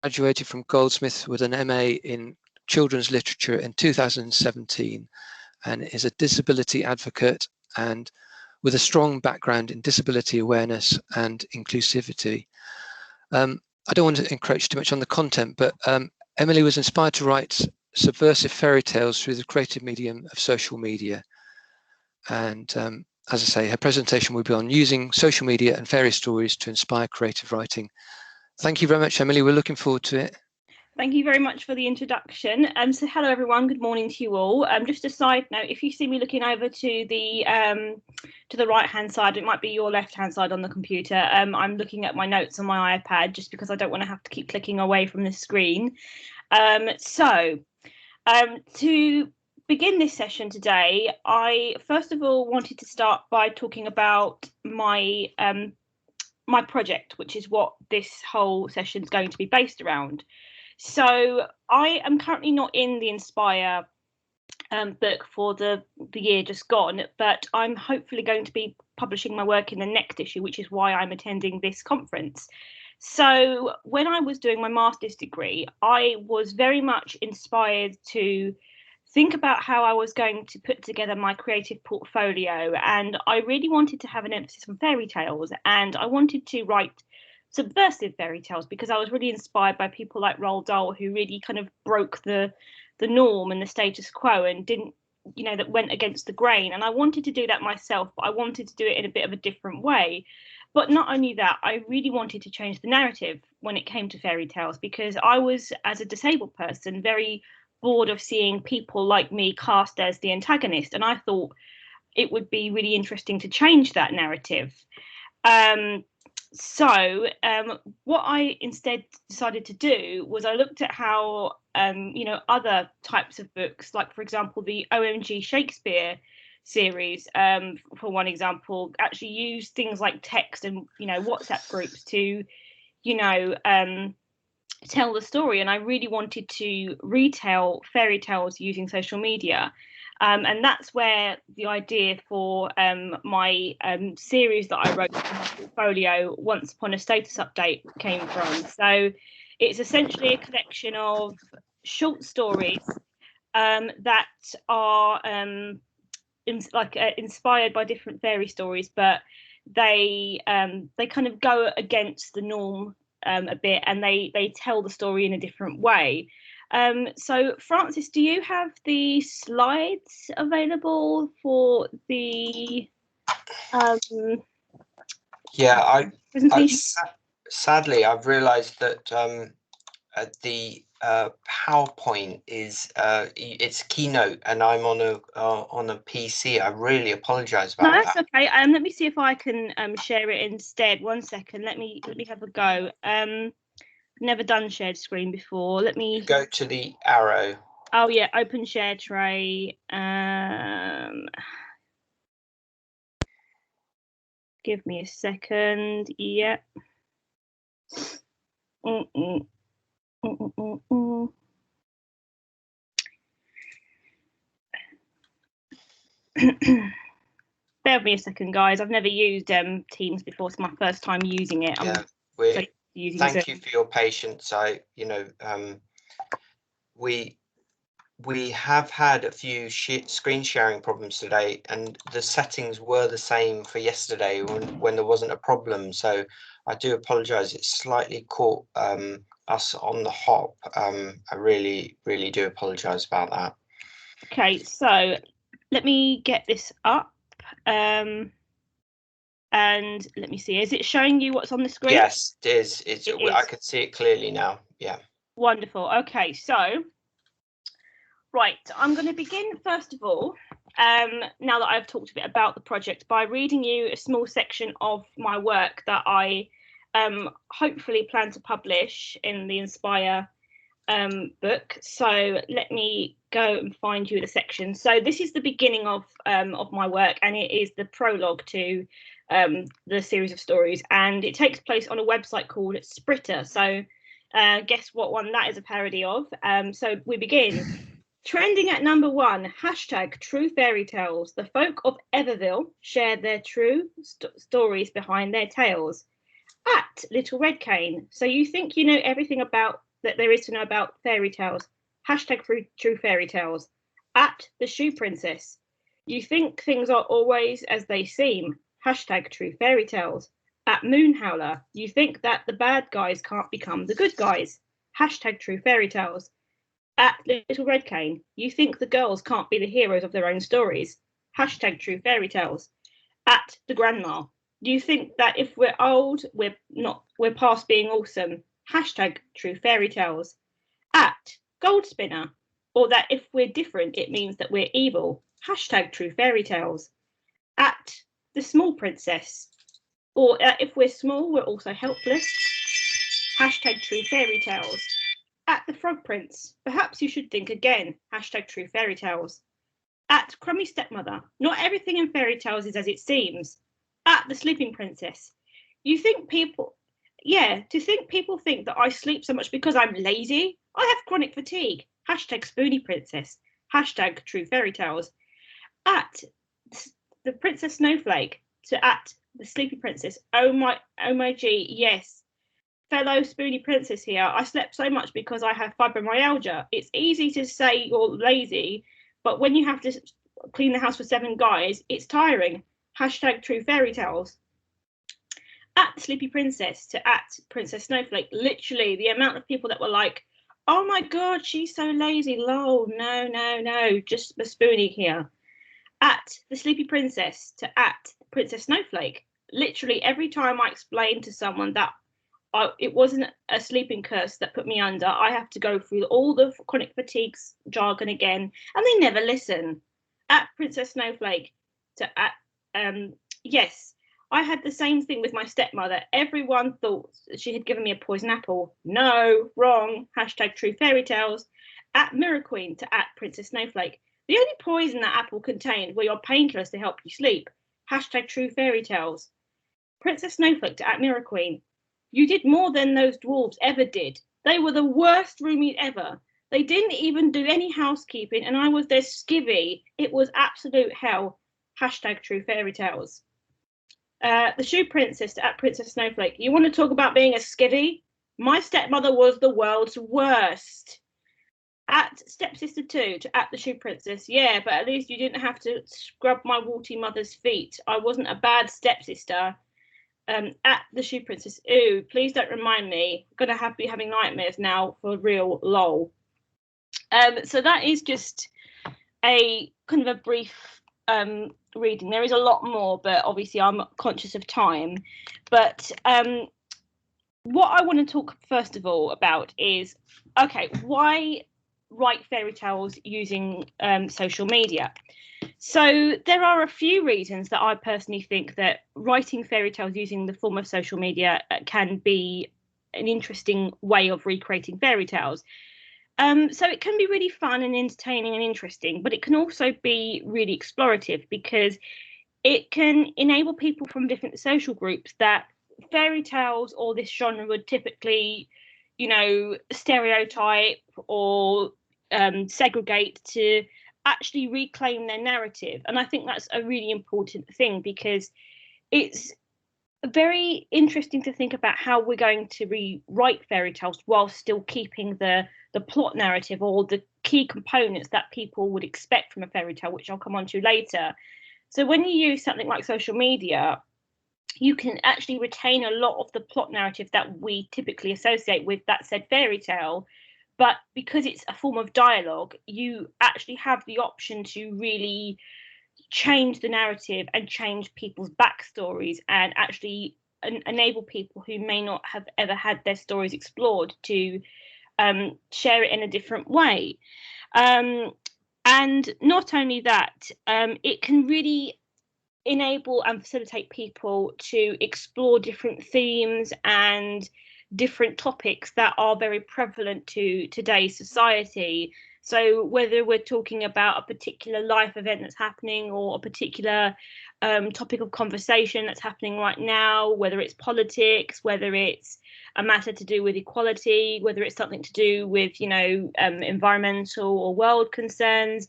graduated from Goldsmiths with an MA in Children's Literature in 2017 and is a disability advocate and with a strong background in disability awareness and inclusivity. I don't want to encroach too much on the content, but Emily was inspired to write subversive fairy tales through the creative medium of social media. And as I say, her presentation will be on using social media and fairy stories to inspire creative writing. Thank you very much, Emily. We're looking forward to it. Thank you very much for the introduction. So hello everyone, good morning to you all. Just a side note, if you see me looking over to the right hand side, it might be your left hand side on the computer. I'm looking at my notes on my iPad just because I don't want to have to keep clicking away from the screen. To begin this session today, I first of all wanted to start by talking about my my project, which is what this whole session is going to be based around. So I am currently not in the Inspire book for the year just gone, but I'm hopefully going to be publishing my work in the next issue, which is why I'm attending this conference. So when I was doing my master's degree, I was very much inspired to think about how I was going to put together my creative portfolio, and I really wanted to have an emphasis on fairy tales, and I wanted to write subversive fairy tales because I was really inspired by people like Roald Dahl, who really kind of broke the norm and the status quo and didn't, you know, that went against the grain. And I wanted to do that myself, but I wanted to do it in a bit of a different way. But not only that, I really wanted to change the narrative when it came to fairy tales, because I was, as a disabled person, very bored of seeing people like me cast as the antagonist. And I thought it would be really interesting to change that narrative. So what I instead decided to do was I looked at how, you know, other types of books, like, for example, the OMG Shakespeare series, for one example, actually use things like text and, you know, WhatsApp groups to, you know, tell the story. And I really wanted to retell fairy tales using social media. And that's where the idea for my series that I wrote for my portfolio, Once Upon a Status Update, came from. So it's essentially a collection of short stories that are inspired by different fairy stories, but they kind of go against the norm a bit, and they tell the story in a different way. So Francis, do you have the slides available for the presentation? Sadly, I've realized that the PowerPoint is it's Keynote, and I'm on a PC. I really apologize about that. No, that's okay. Let me see if I can share it instead. 1 second. Let me have a go. Never done shared screen before. Let me go to the arrow. Oh yeah, open share tray. Give me a second. Yep. Bear with me a second, guys. I've never used Teams before. It's my first time using it. Yeah, thank you for your patience. We have had a few screen sharing problems today, and the settings were the same for yesterday when there wasn't a problem. So I do apologize. It's slightly caught us on the hop. I really do apologize about that. Okay, so let me get this up. And let me see, is it showing you what's on the screen? Yes, it is. I can see it clearly now. Yeah. Wonderful. Okay, so right, I'm going to begin first of all, now that I've talked a bit about the project, by reading you a small section of my work that I hopefully plan to publish in the Inspire book. So let me go and find you the section. So this is the beginning of my work, and it is the prologue to the series of stories, and it takes place on a website called Spritter. So guess what one that is a parody of. So we begin. Trending at number 1, hashtag true fairy tales. The folk of Everville share their true stories behind their tales. At Little Red Cane. So you think you know everything about that there is to know about fairy tales. Hashtag true fairy tales. At the Shoe Princess. You think things are always as they seem. Hashtag true fairy tales. At Moon Howler. You think that the bad guys can't become the good guys. Hashtag true fairy tales. At Little Red Cane. You think the girls can't be the heroes of their own stories. Hashtag true fairy tales. At the Grandma. Do you think that if we're old, we're past being awesome? Hashtag true fairy tales. At Gold Spinner. Or that if we're different, it means that we're evil. Hashtag true fairy tales. At the Small Princess. Or if we're small, we're also helpless. Hashtag true fairy tales. At the Frog Prince. Perhaps you should think again. Hashtag true fairy tales. At Crummy Stepmother. Not everything in fairy tales is as it seems. At the Sleeping Princess. You think people... Yeah, to think people think that I sleep so much because I'm lazy? I have chronic fatigue. Hashtag Spoony Princess. Hashtag true fairy tales. At the Princess Snowflake. At the Sleepy Princess. Oh my gee, yes. Fellow Spoony Princess here. I slept so much because I have fibromyalgia. It's easy to say you're lazy, but when you have to clean the house for 7 guys, it's tiring. Hashtag true fairy tales. At the Sleepy Princess at Princess Snowflake. Literally, the amount of people that were like, oh my God, she's so lazy. Lol, no, just the Spoonie here. At the Sleepy Princess at Princess Snowflake. Literally, every time I explain to someone that it wasn't a sleeping curse that put me under, I have to go through all the chronic fatigues jargon again, and they never listen. At Princess Snowflake yes, I had the same thing with my stepmother. Everyone thought she had given me a poison apple. No, wrong. Hashtag true fairy tales. At Mirror Queen at Princess Snowflake. The only poison that apple contained were your painkillers to help you sleep. Hashtag true fairy tales. Princess Snowflake at Mirror Queen. You did more than those dwarves ever did. They were the worst roommate ever. They didn't even do any housekeeping, and I was their skivvy. It was absolute hell. Hashtag true fairy tales. The Shoe Princess at Princess Snowflake. You want to talk about being a skivvy? My stepmother was the world's worst. At Stepsister 2 at the Shoe Princess. Yeah, but at least you didn't have to scrub my warty mother's feet. I wasn't a bad stepsister. At the Shoe Princess. Ooh, please don't remind me. I'm going to be having nightmares now for real, lol. So that is just a kind of a brief reading. There is a lot more, but obviously I'm conscious of time. But what I want to talk first of all about is, okay, why write fairy tales using social media? So there are a few reasons that I personally think that writing fairy tales using the form of social media can be an interesting way of recreating fairy tales. So it can be really fun and entertaining and interesting, but it can also be really explorative because it can enable people from different social groups that fairy tales or this genre would typically, stereotype or segregate to actually reclaim their narrative. And I think that's a really important thing because it's very interesting to think about how we're going to rewrite fairy tales while still keeping the plot narrative or the key components that people would expect from a fairy tale, which I'll come on to later. So when you use something like social media, you can actually retain a lot of the plot narrative that we typically associate with that said fairy tale. But because it's a form of dialogue, you actually have the option to really change the narrative and change people's backstories and actually enable people who may not have ever had their stories explored to share it in a different way. And not only that, it can really enable and facilitate people to explore different themes and different topics that are very prevalent to today's society. So whether we're talking about a particular life event that's happening or a particular topic of conversation that's happening right now, whether it's politics, whether it's a matter to do with equality, whether it's something to do with, environmental or world concerns,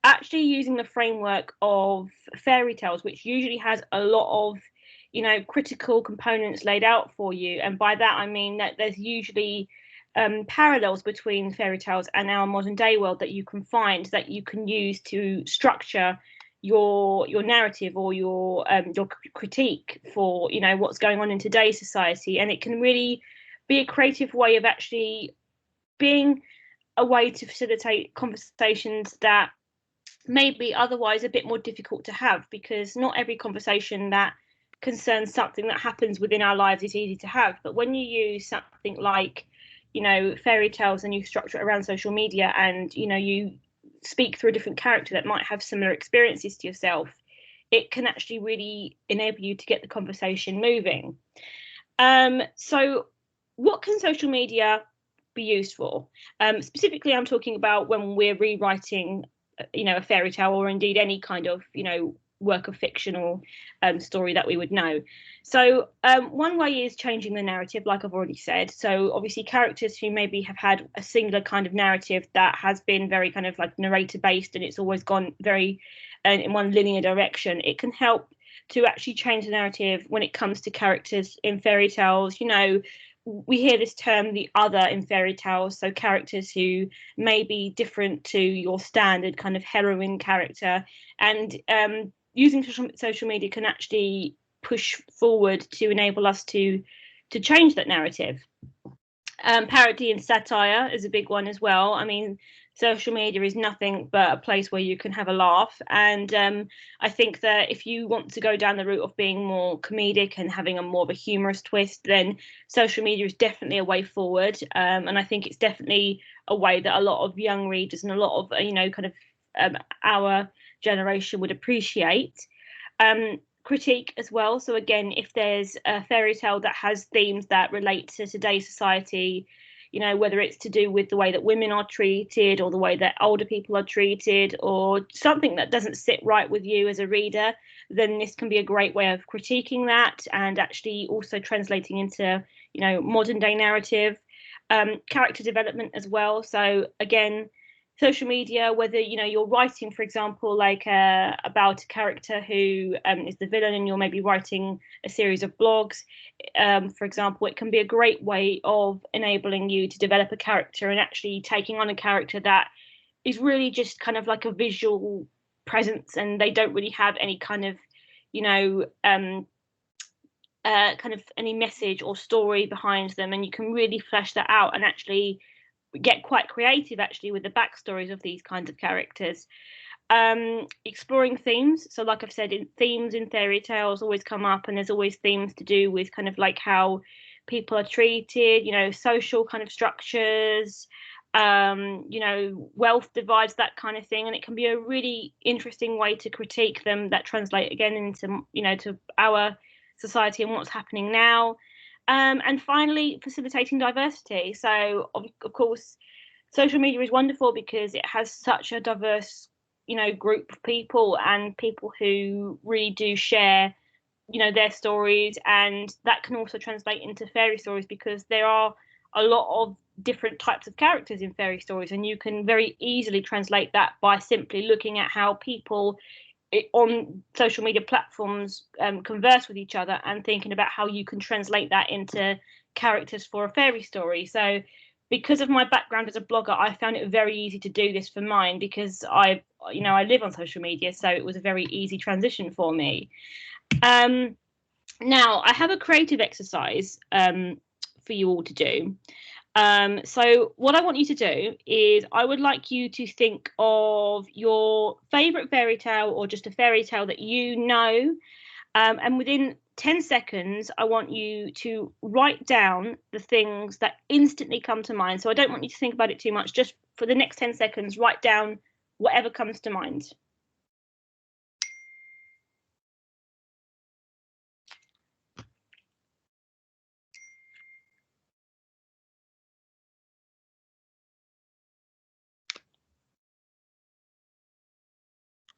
actually using the framework of fairy tales, which usually has a lot of, critical components laid out for you. And by that, I mean that there's usually parallels between fairy tales and our modern day world that you can find, that you can use to structure your narrative or your critique for, you know, what's going on in today's society. And it can really be a creative way of actually being a way to facilitate conversations that may be otherwise a bit more difficult to have, because not every conversation that concerns something that happens within our lives is easy to have. But when you use something like, you know, fairy tales, and you structure it around social media, and, you know, you speak through a different character that might have similar experiences to yourself, it can actually really enable you to get the conversation moving. So what can social media be used for? Specifically, I'm talking about when we're rewriting, you know, a fairy tale, or indeed any kind of, you know, work of fiction or story that we would know. So one way is changing the narrative, like I've already said. So obviously characters who maybe have had a singular kind of narrative that has been very kind of like narrator based, and it's always gone very in one linear direction, it can help to actually change the narrative when it comes to characters in fairy tales. You know, we hear this term, the other, in fairy tales. So characters who may be different to your standard kind of heroine character. And using social media can actually push forward to enable us to change that narrative. Parody and satire is a big one as well. I mean, social media is nothing but a place where you can have a laugh. And I think that if you want to go down the route of being more comedic and having a more of a humorous twist, then social media is definitely a way forward. And I think it's definitely a way that a lot of young readers and a lot of, you know, kind of our generation would appreciate. Critique as well. So again, if there's a fairy tale that has themes that relate to today's society, you know, whether it's to do with the way that women are treated, or the way that older people are treated, or something that doesn't sit right with you as a reader, then this can be a great way of critiquing that, and actually also translating into, you know, modern day narrative. Character development as well. So again, social media, whether, you know, you're writing, for example, like about a character who is the villain, and you're maybe writing a series of blogs, for example, it can be a great way of enabling you to develop a character, and actually taking on a character that is really just kind of like a visual presence, and they don't really have any kind of, you know, kind of any message or story behind them, and you can really flesh that out and actually get quite creative actually with the backstories of these kinds of characters. Exploring themes. So like I've said, themes in fairy tales always come up, and there's always themes to do with kind of like how people are treated, you know, social kind of structures, you know, wealth divides, that kind of thing. And it can be a really interesting way to critique them, that translate again into, you know, to our society and what's happening now. And finally, facilitating diversity. So of course, social media is wonderful because it has such a diverse, you know, group of people, and people who really do share, you know, their stories. And that can also translate into fairy stories, because there are a lot of different types of characters in fairy stories, and you can very easily translate that by simply looking at how people on social media platforms converse with each other, and thinking about how you can translate that into characters for a fairy story. So because of my background as a blogger, I found it very easy to do this for mine, because I live on social media, so it was a very easy transition for me. Now I have a creative exercise for you all to do. So what I want you to do is, I would like you to think of your favourite fairy tale, or just a fairy tale that you know, and within 10 seconds, I want you to write down the things that instantly come to mind. So I don't want you to think about it too much. Just for the next 10 seconds, write down whatever comes to mind.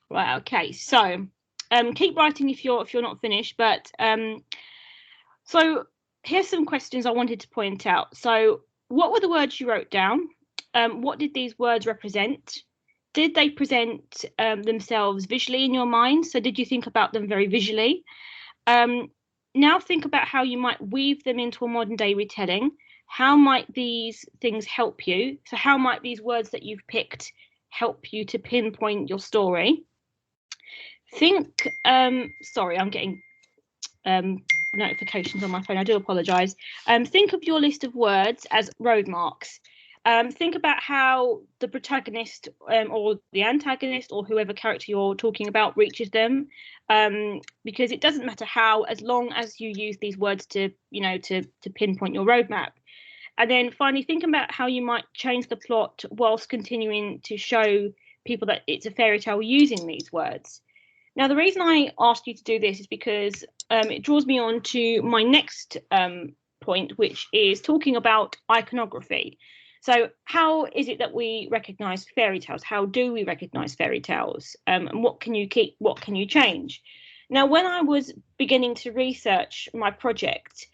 Right, okay, so keep writing if you're not finished, but so here's some questions I wanted to point out. So what were the words you wrote down? What did these words represent? Did they present themselves visually in your mind? So did you think about them very visually? Now think about how you might weave them into a modern day retelling. how might these things help you? So how might these words that you've picked help you to pinpoint your story? Think, sorry, I'm getting notifications on my phone. I do apologise. Think of your list of words as road marks. Think about how the protagonist or the antagonist or whoever character you're talking about reaches them, because it doesn't matter how, as long as you use these words to, to pinpoint your roadmap. And then finally, think about how you might change the plot whilst continuing to show people that it's a fairy tale using these words. Now, the reason I asked you to do this is because it draws me on to my next point, which is talking about iconography. So how is it that we recognise fairy tales? How do we recognise fairy tales? And what can you keep? What can you change? Now, when I was beginning to research my project,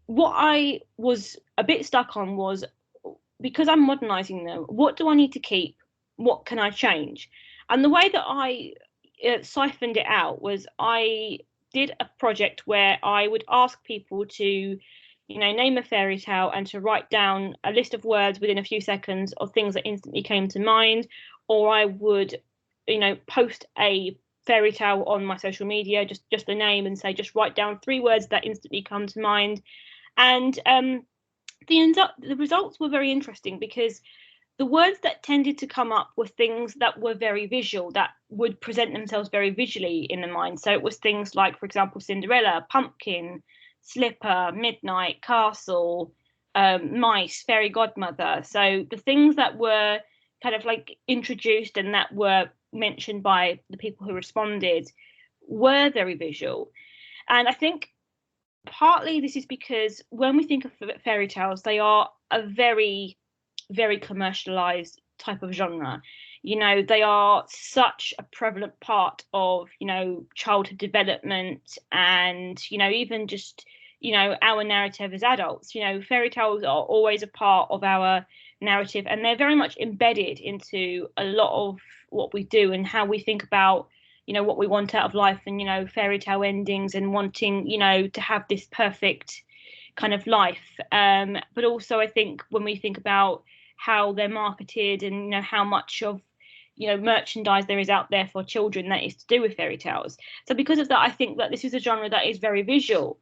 what I was a bit stuck on was, because I'm modernising them, what do I need to keep? What can I change? And the way that I siphoned it out was I did a project where I would ask people to, name a fairy tale and to write down a list of words within a few seconds of things that instantly came to mind, or I would, post a fairy tale on my social media, just the name, and say, just write down 3 words that instantly come to mind. And the results were very interesting, because the words that tended to come up were things that were very visual, that would present themselves very visually in the mind. So it was things like, for example, Cinderella, pumpkin, slipper, midnight, castle, mice, fairy godmother. So the things that were kind of like introduced and that were mentioned by the people who responded were very visual. And I think partly this is because when we think of fairy tales, they are a very, very commercialized type of genre. They are such a prevalent part of, childhood development, and, even just, our narrative as adults. Fairy tales are always a part of our narrative, and they're very much embedded into a lot of what we do and how we think about, what we want out of life, and, fairy tale endings, and wanting, to have this perfect kind of life. But also, I think when we think about how they're marketed and, how much of, merchandise there is out there for children that is to do with fairy tales. So because of that, I think that this is a genre that is very visual.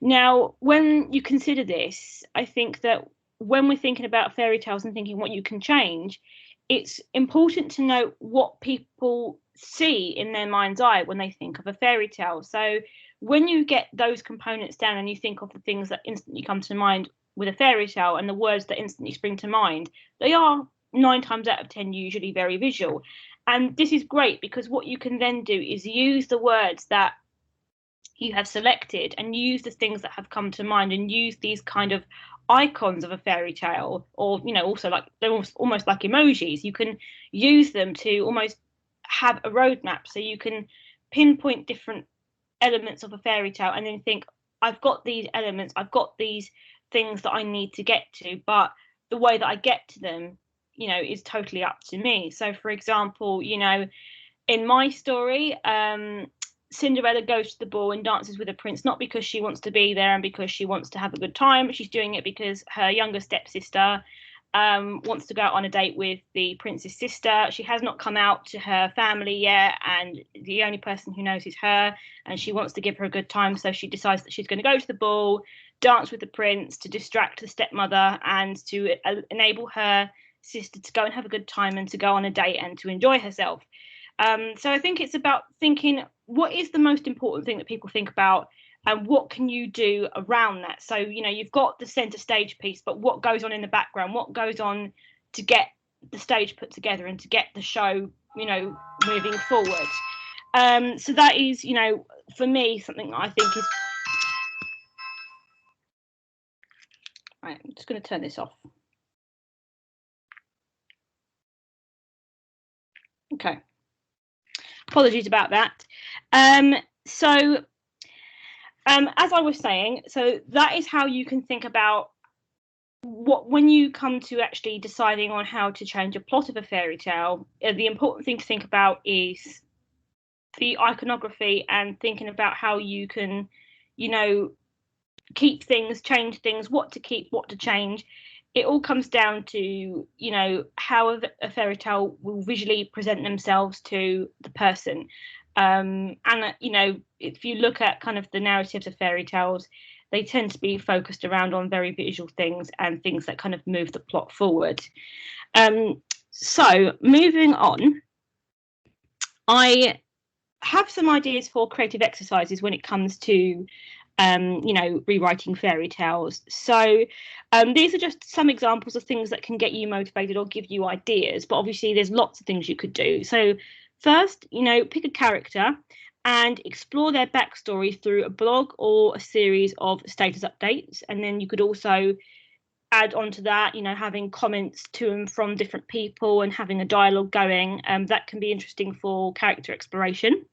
Now, when you consider this, I think that when we're thinking about fairy tales and thinking what you can change, it's important to note what people see in their mind's eye when they think of a fairy tale. So when you get those components down and you think of the things that instantly come to mind with a fairy tale and the words that instantly spring to mind, they are 9 times out of 10 usually very visual. And this is great, because what you can then do is use the words that you have selected and use the things that have come to mind, and use these kind of icons of a fairy tale, or also like they're almost like emojis. You can use them to almost have a roadmap, so you can pinpoint different elements of a fairy tale and then think, I've got these elements, I've got these things that I need to get to, but the way that I get to them, is totally up to me. So for example, in my story, Cinderella goes to the ball and dances with a prince, not because she wants to be there and because she wants to have a good time. She's doing it because her younger stepsister wants to go out on a date with the prince's sister. She has not come out to her family yet, and the only person who knows is her, and she wants to give her a good time, so she decides that she's going to go to the ball, dance with the prince to distract the stepmother and to enable her sister to go and have a good time and to go on a date and to enjoy herself. So I think it's about thinking, what is the most important thing that people think about, and what can you do around that? So, you've got the center stage piece, but what goes on in the background? What goes on to get the stage put together and to get the show, moving forward? So that is, for me, something that I think is... Right, I'm just going to turn this off. Okay. Apologies about that. So as I was saying, so that is how you can think about when you come to actually deciding on how to change a plot of a fairy tale. The important thing to think about is the iconography, and thinking about how you can, keep things, change things, what to keep, what to change. It all comes down to, you know, how a fairy tale will visually present themselves to the person. And, you know, if you look at kind of the narratives of fairy tales, they tend to be focused around on very visual things and things that kind of move the plot forward. So moving on, I have some ideas for creative exercises when it comes to, you know, rewriting fairy tales. So these are just some examples of things that can get you motivated or give you ideas, but obviously there's lots of things you could do. So first, you know, pick a character and explore their backstory through a blog or a series of status updates. And then you could also add on to that, you know, having comments to and from different people and having a dialogue going. That can be interesting for character exploration.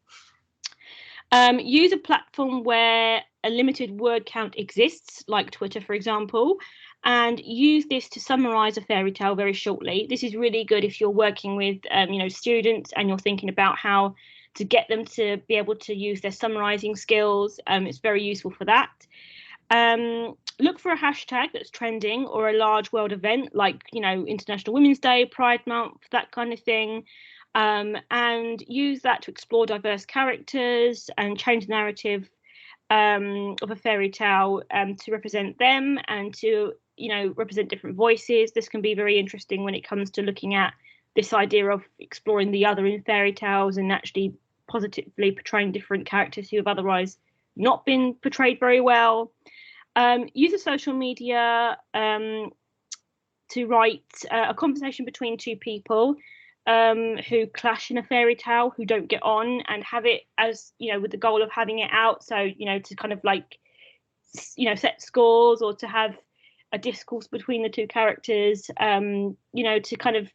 Use a platform where a limited word count exists, like Twitter, for example, and use this to summarize a fairy tale very shortly. This is really good if you're working with, you know, students and you're thinking about how to get them to be able to use their summarizing skills. It's very useful for that. Look for a hashtag that's trending or a large world event like, you know, International Women's Day, Pride Month, that kind of thing. And use that to explore diverse characters and change the narrative of a fairy tale to represent them and to, you know, represent different voices. This can be very interesting when it comes to looking at this idea of exploring the other in fairy tales and actually positively portraying different characters who have otherwise not been portrayed very well. Use a social media to write a conversation between two people who clash in a fairy tale, who don't get on, and have it as, you know, with the goal of having it out. So, you know, to kind of like, you know, set scores or to have a discourse between the two characters, you know, to kind of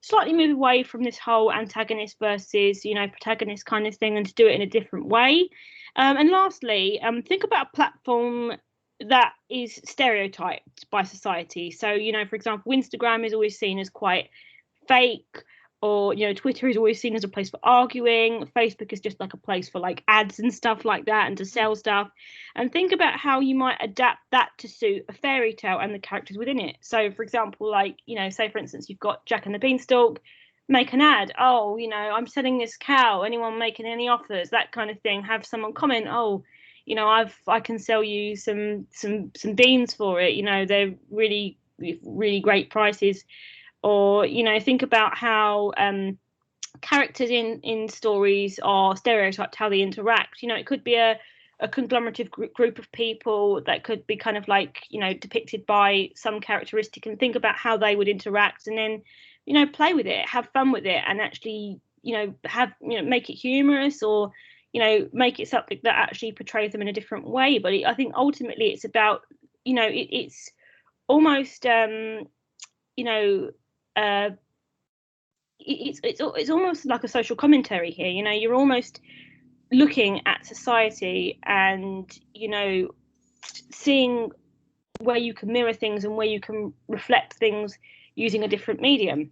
slightly move away from this whole antagonist versus, you know, protagonist kind of thing and to do it in a different way. And lastly, think about a platform that is stereotyped by society. So, you know, for example, Instagram is always seen as quite fake, or, you know, Twitter is always seen as a place for arguing. Facebook is just like a place for like ads and stuff like that and to sell stuff. And think about how you might adapt that to suit a fairy tale and the characters within it. So, for example, like, you know, say for instance, you've got Jack and the Beanstalk, make an ad. Oh, you know, I'm selling this cow. Anyone making any offers? That kind of thing. Have someone comment, oh, you know, I can sell you some beans for it. You know, they're really great prices. Or, you know, think about how characters in stories are stereotyped, how they interact. You know, it could be a conglomerative group of people that could be kind of like, you know, depicted by some characteristic, and think about how they would interact, and then, you know, play with it, have fun with it, and actually, you know, have, you know, make it humorous, or, you know, make it something that actually portrays them in a different way. But I think ultimately it's about, you know, it's almost you know, it's almost like a social commentary here. You know, you're almost looking at society and, you know, seeing where you can mirror things and where you can reflect things using a different medium.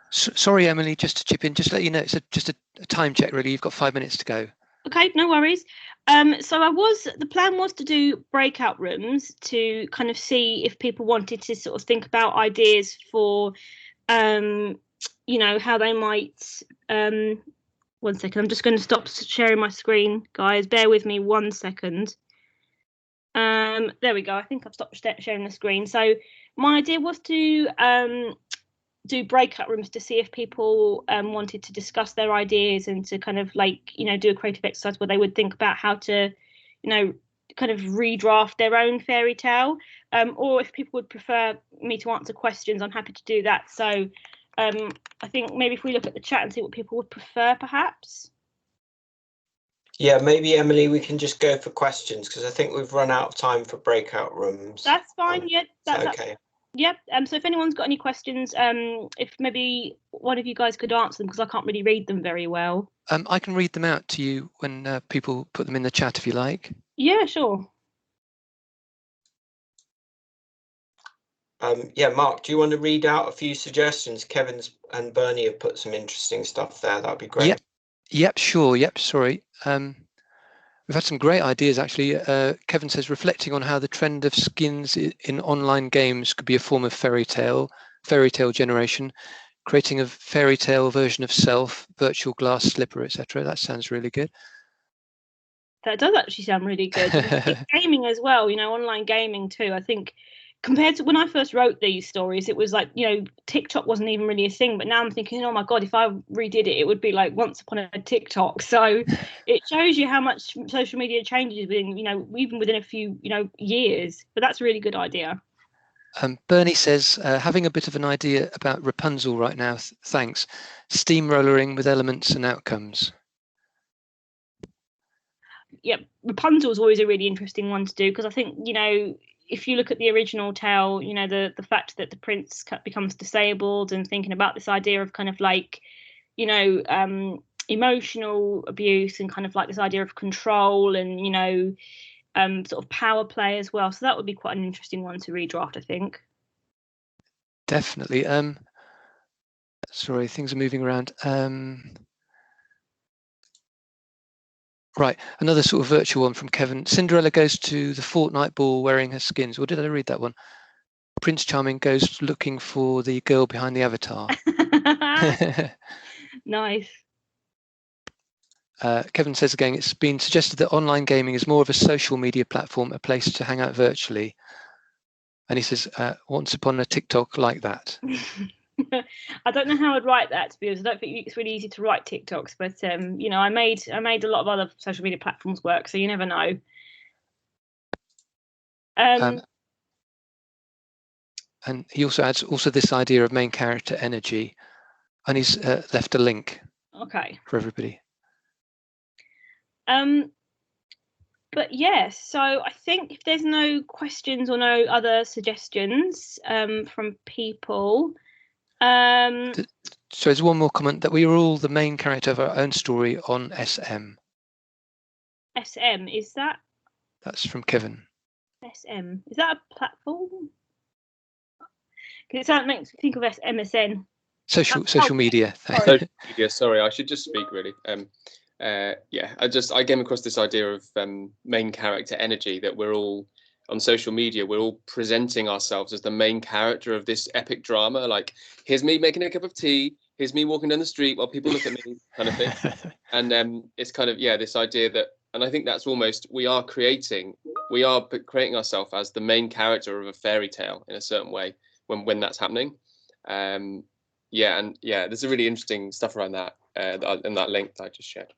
Sorry, Emily, just to chip in, just to let you know, it's just a time check, really. You've got 5 minutes to go. Okay, no worries. So the plan was to do breakout rooms to kind of see if people wanted to sort of think about ideas for, you know, how they might, 1 second, I'm just going to stop sharing my screen, guys, bear with me 1 second. There we go, I think I've stopped sharing the screen. So my idea was to do breakout rooms to see if people wanted to discuss their ideas and to kind of like, you know, do a creative exercise where they would think about how to, you know, kind of redraft their own fairy tale, or if people would prefer me to answer questions, I'm happy to do that. So I think maybe if we look at the chat and see what people would prefer, perhaps. Yeah, maybe, Emily, we can just go for questions because I think we've run out of time for breakout rooms. That's fine. Yeah, that's okay. Yep. So if anyone's got any questions, if maybe one of you guys could answer them, because I can't really read them very well. I can read them out to you when people put them in the chat, if you like. Yeah, sure. Yeah, Mark, do you want to read out a few suggestions? Kevin's and Bernie have put some interesting stuff there. That'd be great. Yep, sure. Yep, sorry. We've had some great ideas, actually. Kevin says, reflecting on how the trend of skins in online games could be a form of fairy tale generation, creating a fairy tale version of self, virtual glass slipper, etc. That sounds really good. That does actually sound really good. Gaming as well, online gaming too. I think compared to when I first wrote these stories, it was like, TikTok wasn't even really a thing. But now I'm thinking, oh my God, if I redid it, it would be like Once Upon a TikTok. So it shows you how much social media changes within, even within a few, years. But that's a really good idea. Bernie says, having a bit of an idea about Rapunzel right now. Thanks. Steamrollering with elements and outcomes. Yeah, Rapunzel is always a really interesting one to do, because I think, if you look at the original tale, the fact that the prince becomes disabled, and thinking about this idea of kind of like, emotional abuse, and kind of like this idea of control, and sort of power play as well. So that would be quite an interesting one to redraft, I think. Definitely. Sorry, things are moving around. Right, another sort of virtual one from Kevin. Cinderella goes to the fortnight ball wearing her skins. Or did I read that one? Prince Charming goes looking for the girl behind the avatar. Nice. Kevin says again, it's been suggested that online gaming is more of a social media platform, a place to hang out virtually. And he says, once upon a TikTok like that. I don't know how I'd write that, to be honest. I don't think it's really easy to write TikToks, but I made a lot of other social media platforms work, so you never know. And he also adds this idea of main character energy, and he's left a link. Okay. For everybody. But yes, so I think if there's no questions or no other suggestions from people. So there's one more comment, that we are all the main character of our own story on SM. SM, is that? That's from Kevin. SM, is that a platform? Because it makes me think of MSN. Social media. Social media. Sorry, I should just speak really. I came across this idea of main character energy, that we're all on social media, we're all presenting ourselves as the main character of this epic drama. Like, here's me making a cup of tea, here's me walking down the street while people look at me, kind of thing. And it's kind of, this idea that, and I think that's almost, we are creating ourselves as the main character of a fairy tale in a certain way when that's happening. There's a really interesting stuff around that in that link that I just shared.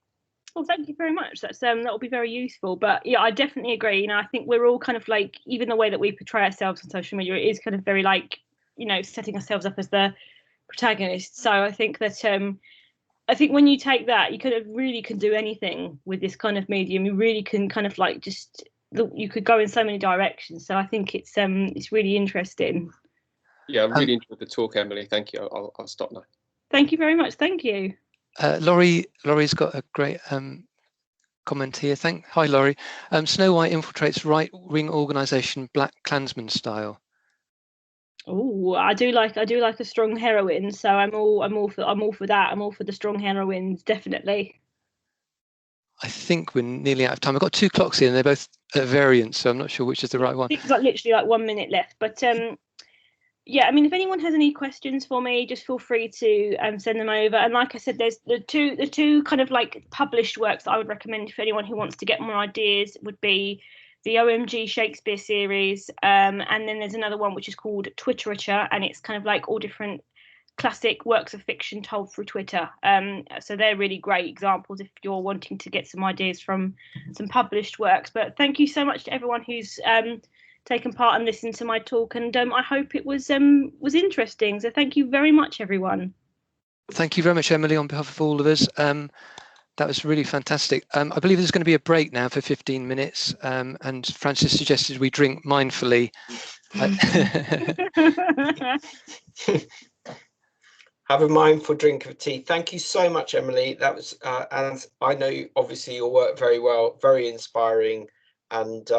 Well, thank you very much. That will be very useful. But yeah, I definitely agree. I think we're all kind of like, even the way that we portray ourselves on social media, it is kind of very like, setting ourselves up as the protagonist. So I think that when you take that, you kind of really can do anything with this kind of medium. You really can kind of like you could go in so many directions. So I think it's really interesting. Yeah, I really enjoyed the talk, Emily. Thank you. I'll stop now. Thank you very much. Thank you. Laurie's got a great comment here. Hi, Laurie. Snow White infiltrates right-wing organisation Black Klansman style. Oh, I do like a strong heroine, so I'm all for that. I'm all for the strong heroines, definitely. I think we're nearly out of time. I've got 2 clocks here, and they're both at variance, so I'm not sure which is the right one. It's like literally like 1 minute left, but yeah, I mean, if anyone has any questions for me, just feel free to send them over. And like I said, there's the two kind of like published works that I would recommend for anyone who wants to get more ideas would be the OMG Shakespeare series, and then there's another one which is called Twitterature, and it's kind of like all different classic works of fiction told through Twitter. So they're really great examples if you're wanting to get some ideas from some published works. But thank you so much to everyone who's taken part and listened to my talk, and I hope it was interesting. So thank you very much, everyone. Thank you very much, Emily, on behalf of all of us. That was really fantastic. I believe there's going to be a break now for 15 minutes, and Francis suggested we drink mindfully. Have a mindful drink of tea. Thank you so much, Emily. That was, and I know obviously your work very well, very inspiring, and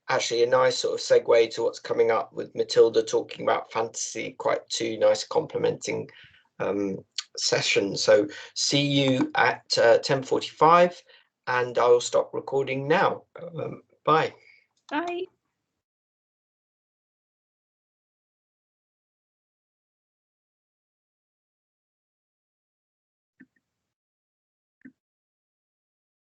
actually a nice sort of segue to what's coming up with Matilda talking about fantasy. Quite 2 nice complementing sessions. So see you at 10:45, and I will stop recording now. Bye. Bye.